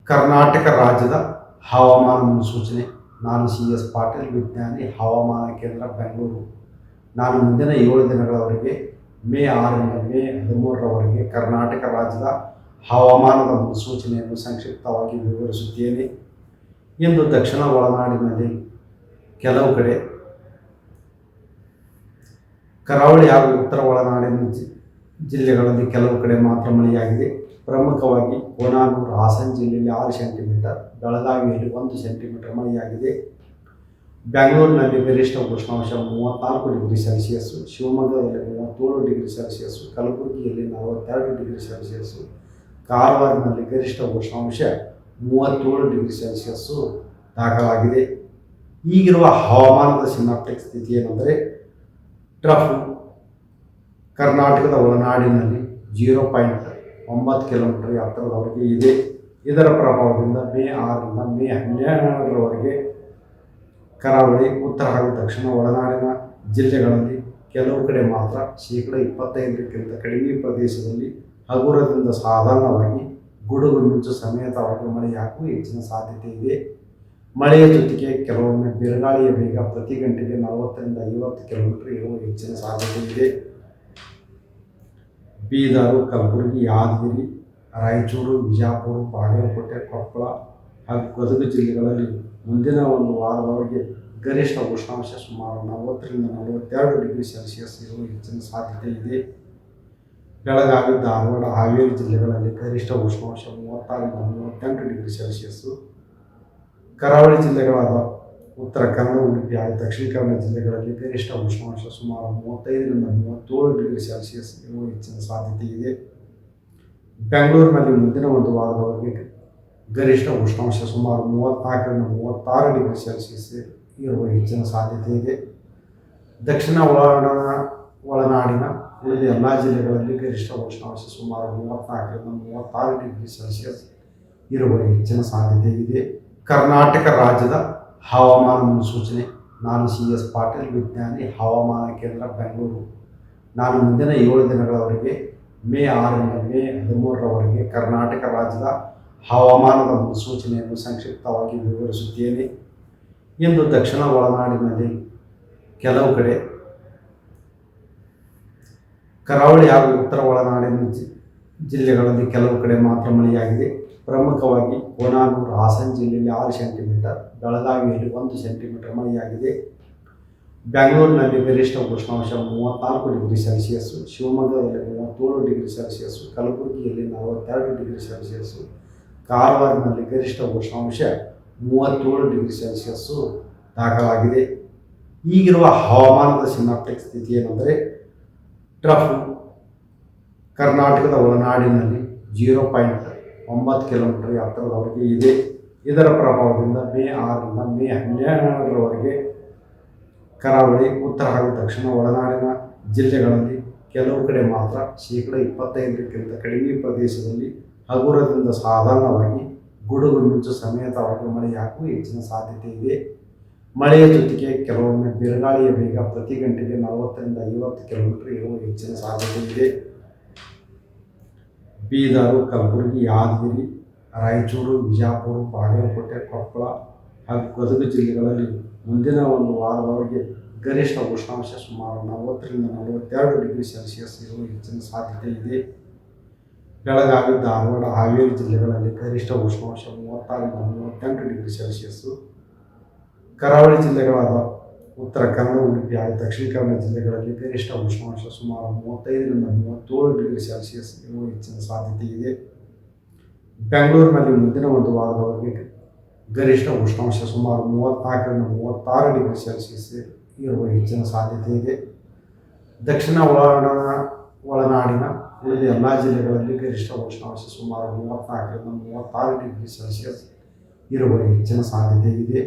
ಕರ್ನಾಟಕ ರಾಜ್ಯದ ಹವಾಮಾನ ಮುನ್ಸೂಚನೆ. ನಾನು CS ಪಾಟೀಲ್, ವಿಜ್ಞಾನಿ, ಹವಾಮಾನ ಕೇಂದ್ರ, ಬೆಂಗಳೂರು. ನಾನು ಮುಂದಿನ 7 ದಿನಗಳವರೆಗೆ ಮೇ 6ರಿಂದ ಮೇ 13ರವರೆಗೆ ಕರ್ನಾಟಕ ರಾಜ್ಯದ ಹವಾಮಾನದ ಮುನ್ಸೂಚನೆಯನ್ನು ಸಂಕ್ಷಿಪ್ತವಾಗಿ ವಿವರಿಸುತ್ತೇನೆ. ಇಂದು ದಕ್ಷಿಣ ಒಳನಾಡಿನಲ್ಲಿ ಕೆಲವು ಕಡೆ, ಕರಾವಳಿ ಹಾಗೂ ಉತ್ತರ ಒಳನಾಡಿನ ಜಿಲ್ಲೆಗಳಲ್ಲಿ ಕೆಲವು ಕಡೆ ಮಾತ್ರ ಮಳೆಯಾಗಿದೆ. ಪ್ರಮುಖವಾಗಿ ಕೋನಾನೂರು, ಹಾಸನ ಜಿಲ್ಲೆಯಲ್ಲಿ 6 ಸೆಂಟಿಮೀಟರ್, ಬೆಳಗಾವಿಯಲ್ಲಿ 1 ಸೆಂಟಿಮೀಟರ್ ಮಳೆಯಾಗಿದೆ. ಬೆಂಗಳೂರಿನಲ್ಲಿ ಗರಿಷ್ಠ ಉಷ್ಣಾಂಶ 34 ಡಿಗ್ರಿ ಸೆಲ್ಸಿಯಸ್, ಶಿವಮೊಗ್ಗದಲ್ಲಿ 37 ಡಿಗ್ರಿ ಸೆಲ್ಸಿಯಸ್, ಕಲಬುರಗಿಯಲ್ಲಿ 42 ಡಿಗ್ರಿ ಸೆಲ್ಸಿಯಸ್, ಕಾರವಾರದಲ್ಲಿ ಗರಿಷ್ಠ ಉಷ್ಣಾಂಶ 37 ಡಿಗ್ರಿ ಸೆಲ್ಸಿಯಸ್ ದಾಖಲಾಗಿದೆ. ಈಗಿರುವ ಹವಾಮಾನದ ಸಿನಾಪ್ಟಿಕ್ ಸ್ಥಿತಿ ಏನೆಂದರೆ, ಟ್ರಫ್ ಕರ್ನಾಟಕದ ಒಳನಾಡಿನಲ್ಲಿ 0.9 ಕಿಲೋಮೀಟರ್ ಎತ್ತರದವರೆಗೆ ಇದೆ. ಇದರ ಪ್ರಭಾವದಿಂದ ಮೇ 6ರಿಂದ ಮೇ 12ರವರೆಗೆ ಕರಾವಳಿ, ಉತ್ತರ ಹಾಗೂ ದಕ್ಷಿಣ ಒಳನಾಡಿನ ಜಿಲ್ಲೆಗಳಲ್ಲಿ ಕೆಲವು ಕಡೆ ಮಾತ್ರ 25%ಕ್ಕಿಂತ ಕಡಿಮೆ ಪ್ರದೇಶದಲ್ಲಿ ಹಗುರದಿಂದ ಸಾಧಾರಣವಾಗಿ ಗುಡುಗು ಮಿಂಚು ಸಮೇತವಾಗಿ ಮಳೆಯಾಗುವ ಹೆಚ್ಚಿನ ಸಾಧ್ಯತೆ ಇದೆ. ಮಳೆಯ ಜೊತೆಗೆ ಕೆಲವೊಮ್ಮೆ ಬಿರುಗಾಳಿಯ ವೇಗ ಪ್ರತಿ ಗಂಟೆಗೆ 40ರಿಂದ 50 ಕಿಲೋಮೀಟರ್ ಇರುವ ಹೆಚ್ಚಿನ ಸಾಧ್ಯತೆ ಇದೆ. ಬೀದರು, ಕಲಬುರಗಿ, ಯಾದಗಿರಿ, ರಾಯಚೂರು, ವಿಜಯಪುರ, ಬಾಗಲಕೋಟೆ, ಕೊಪ್ಪಳ ಹಾಗೂ ಗದಗ ಜಿಲ್ಲೆಗಳಲ್ಲಿ ಮುಂದಿನ ಒಂದು ವಾರದವರೆಗೆ ಗರಿಷ್ಠ ಉಷ್ಣಾಂಶ ಸುಮಾರು 40ರಿಂದ 42 ಡಿಗ್ರಿ ಸೆಲ್ಸಿಯಸ್ ಇರುವ ಹೆಚ್ಚಿನ ಸಾಧ್ಯತೆ ಇದೆ. ಬೆಳಗಾವಿ, ಧಾರವಾಡ, ಹಾವೇರಿ ಜಿಲ್ಲೆಗಳಲ್ಲಿ ಗರಿಷ್ಠ ಉಷ್ಣಾಂಶ 36ರಿಂದ 38 ಡಿಗ್ರಿ ಸೆಲ್ಸಿಯಸ್. ಕರಾವಳಿ ಜಿಲ್ಲೆಗಳಾದ ಉತ್ತರ ಕನ್ನಡ, ಉಡುಪಿ ಹಾಗೂ ದಕ್ಷಿಣ ಕನ್ನಡ ಜಿಲ್ಲೆಗಳಲ್ಲಿ ಗರಿಷ್ಠ ಉಷ್ಣಾಂಶ ಸುಮಾರು 35ರಿಂದ 37 ಡಿಗ್ರಿ ಸೆಲ್ಸಿಯಸ್ ಇರುವ ಹೆಚ್ಚಿನ ಸಾಧ್ಯತೆ ಇದೆ. ಬೆಂಗಳೂರಿನಲ್ಲಿ ಮುಂದಿನ ಒಂದು ವಾರದವರೆಗೆ ಗರಿಷ್ಠ ಉಷ್ಣಾಂಶ ಸುಮಾರು 34ರಿಂದ 36 ಡಿಗ್ರಿ ಸೆಲ್ಸಿಯಸ್ ಇರುವ ಹೆಚ್ಚಿನ ಸಾಧ್ಯತೆ ಇದೆ. ದಕ್ಷಿಣ ಒಳನಾಡಿನ ಉಳಿದ ಎಲ್ಲ ಜಿಲ್ಲೆಗಳಲ್ಲಿ ಗರಿಷ್ಠ ಉಷ್ಣಾಂಶ ಸುಮಾರು 34ರಿಂದ 36 ಡಿಗ್ರಿ ಸೆಲ್ಸಿಯಸ್ ಇರುವ ಹೆಚ್ಚಿನ ಸಾಧ್ಯತೆ ಇದೆ. ಕರ್ನಾಟಕ ರಾಜ್ಯದ ಹವಾಮಾನ ಮುನ್ಸೂಚನೆ. ನಾನು CS ಪಾಟೀಲ್, ವಿಜ್ಞಾನಿ, ಹವಾಮಾನ ಕೇಂದ್ರ, ಬೆಂಗಳೂರು. ನಾನು ಮುಂದಿನ 7 ದಿನಗಳವರೆಗೆ ಮೇ 6ರಿಂದ ಮೇ 13ರವರೆಗೆ ಕರ್ನಾಟಕ ರಾಜ್ಯದ ಹವಾಮಾನದ ಮುನ್ಸೂಚನೆಯನ್ನು ಸಂಕ್ಷಿಪ್ತವಾಗಿ ವಿವರಿಸುತ್ತೇನೆ. ಇಂದು ದಕ್ಷಿಣ ಒಳನಾಡಿನಲ್ಲಿ ಕೆಲವು ಕಡೆ, ಕರಾವಳಿ ಹಾಗೂ ಉತ್ತರ ಒಳನಾಡಿನ ಜಿಲ್ಲೆಗಳಲ್ಲಿ ಕೆಲವು ಕಡೆ ಮಾತ್ರ ಮಳೆಯಾಗಿದೆ. ಪ್ರಮುಖವಾಗಿ ಕೋನಾನೂರು, ಹಾಸನ ಜಿಲ್ಲೆಯಲ್ಲಿ 6 ಸೆಂಟಿಮೀಟರ್, ಬೆಳಗಾವಿಯಲ್ಲಿ 1 ಸೆಂಟಿಮೀಟರ್ ಮಳೆಯಾಗಿದೆ. ಬೆಂಗಳೂರಿನಲ್ಲಿ ಗರಿಷ್ಠ ಉಷ್ಣಾಂಶ 34 ಡಿಗ್ರಿ ಸೆಲ್ಸಿಯಸ್, ಶಿವಮೊಗ್ಗದಲ್ಲಿ 37 ಡಿಗ್ರಿ ಸೆಲ್ಸಿಯಸ್, ಕಲಬುರಗಿಯಲ್ಲಿ 42 ಡಿಗ್ರಿ ಸೆಲ್ಸಿಯಸ್, ಕಾರವಾರದಲ್ಲಿ ಗರಿಷ್ಠ ಉಷ್ಣಾಂಶ 37 ಡಿಗ್ರಿ ಸೆಲ್ಸಿಯಸ್ ದಾಖಲಾಗಿದೆ. ಈಗಿರುವ ಹವಾಮಾನದ ಸಿನಾಪ್ಟಿಕ್ ಸ್ಥಿತಿ ಏನೆಂದರೆ, ಟ್ರಫ್ ಕರ್ನಾಟಕದ ಒಳನಾಡಿನಲ್ಲಿ 0.9 ಕಿಲೋಮೀಟರ್ ಎತ್ತರದವರೆಗೆ ಇದೆ. ಇದರ ಪ್ರಭಾವದಿಂದ ಮೇ 6ರಿಂದ ಮೇ 12ರವರೆಗೆ ಕರಾವಳಿ, ಉತ್ತರ ಹಾಗೂ ದಕ್ಷಿಣ ಒಳನಾಡಿನ ಜಿಲ್ಲೆಗಳಲ್ಲಿ ಕೆಲವು ಕಡೆ ಮಾತ್ರ 25%ಕ್ಕಿಂತ ಕಡಿಮೆ ಪ್ರದೇಶದಲ್ಲಿ ಹಗುರದಿಂದ ಸಾಧಾರಣವಾಗಿ ಗುಡುಗು ಮಿಂಚು ಸಮೇತವಾಗಿ ಮಳೆಯಾಗುವ ಹೆಚ್ಚಿನ ಸಾಧ್ಯತೆ ಇದೆ. ಮಳೆಯ ಜೊತೆಗೆ ಕೆಲವೊಮ್ಮೆ ಬಿರುಗಾಳಿಯ ವೇಗ ಪ್ರತಿ ಗಂಟೆಗೆ 40ರಿಂದ 50 ಕಿಲೋಮೀಟರ್ ಇರುವ ಹೆಚ್ಚಿನ ಸಾಧ್ಯತೆ ಇದೆ. ಬೀದರು, ಕಲಬುರಗಿ, ಯಾದಗಿರಿ, ರಾಯಚೂರು, ವಿಜಯಪುರ, ಬಾಗಲಕೋಟೆ, ಕೊಪ್ಪಳ ಹಾಗೂ ಗದಗ ಜಿಲ್ಲೆಗಳಲ್ಲಿ ಮುಂದಿನ ಒಂದು ವಾರದವರೆಗೆ ಗರಿಷ್ಠ ಉಷ್ಣಾಂಶ ಸುಮಾರು 40ರಿಂದ 42 ಡಿಗ್ರಿ ಸೆಲ್ಸಿಯಸ್ ಇರುವ ಹೆಚ್ಚಿನ ಸಾಧ್ಯತೆ ಇದೆ. ಬೆಳಗಾವಿ, ಧಾರವಾಡ, ಹಾವೇರಿ ಜಿಲ್ಲೆಗಳಲ್ಲಿ ಗರಿಷ್ಠ ಉಷ್ಣಾಂಶ 36ರಿಂದ 38 ಡಿಗ್ರಿ ಸೆಲ್ಸಿಯಸ್. ಕರಾವಳಿ ಜಿಲ್ಲೆಗಳಾದ ಉತ್ತರ ಕನ್ನಡ, ಉಡುಪಿ ಹಾಗೂ ದಕ್ಷಿಣ ಕನ್ನಡ ಜಿಲ್ಲೆಗಳಲ್ಲಿ ಗರಿಷ್ಠ ಉಷ್ಣಾಂಶ ಸುಮಾರು 35ರಿಂದ 37 ಡಿಗ್ರಿ ಸೆಲ್ಸಿಯಸ್ ಇರುವ ಹೆಚ್ಚಿನ ಸಾಧ್ಯತೆ ಇದೆ. ಬೆಂಗಳೂರಿನಲ್ಲಿ ಮುಂದಿನ ಒಂದು ವಾರದವರೆಗೆ ಗರಿಷ್ಠ ಉಷ್ಣಾಂಶ ಸುಮಾರು 34ರಿಂದ 36 ಡಿಗ್ರಿ ಸೆಲ್ಸಿಯಸ್ ಇರುವ ಹೆಚ್ಚಿನ ಸಾಧ್ಯತೆ ಇದೆ. ದಕ್ಷಿಣ ಒಳನಾಡಿನ ಉಳಿದ ಎಲ್ಲ ಜಿಲ್ಲೆಗಳಲ್ಲಿ ಗರಿಷ್ಠ ಉಷ್ಣಾಂಶ ಸುಮಾರು 34ರಿಂದ 36 ಡಿಗ್ರಿ ಸೆಲ್ಸಿಯಸ್ ಇರುವ ಹೆಚ್ಚಿನ ಸಾಧ್ಯತೆ ಇದೆ.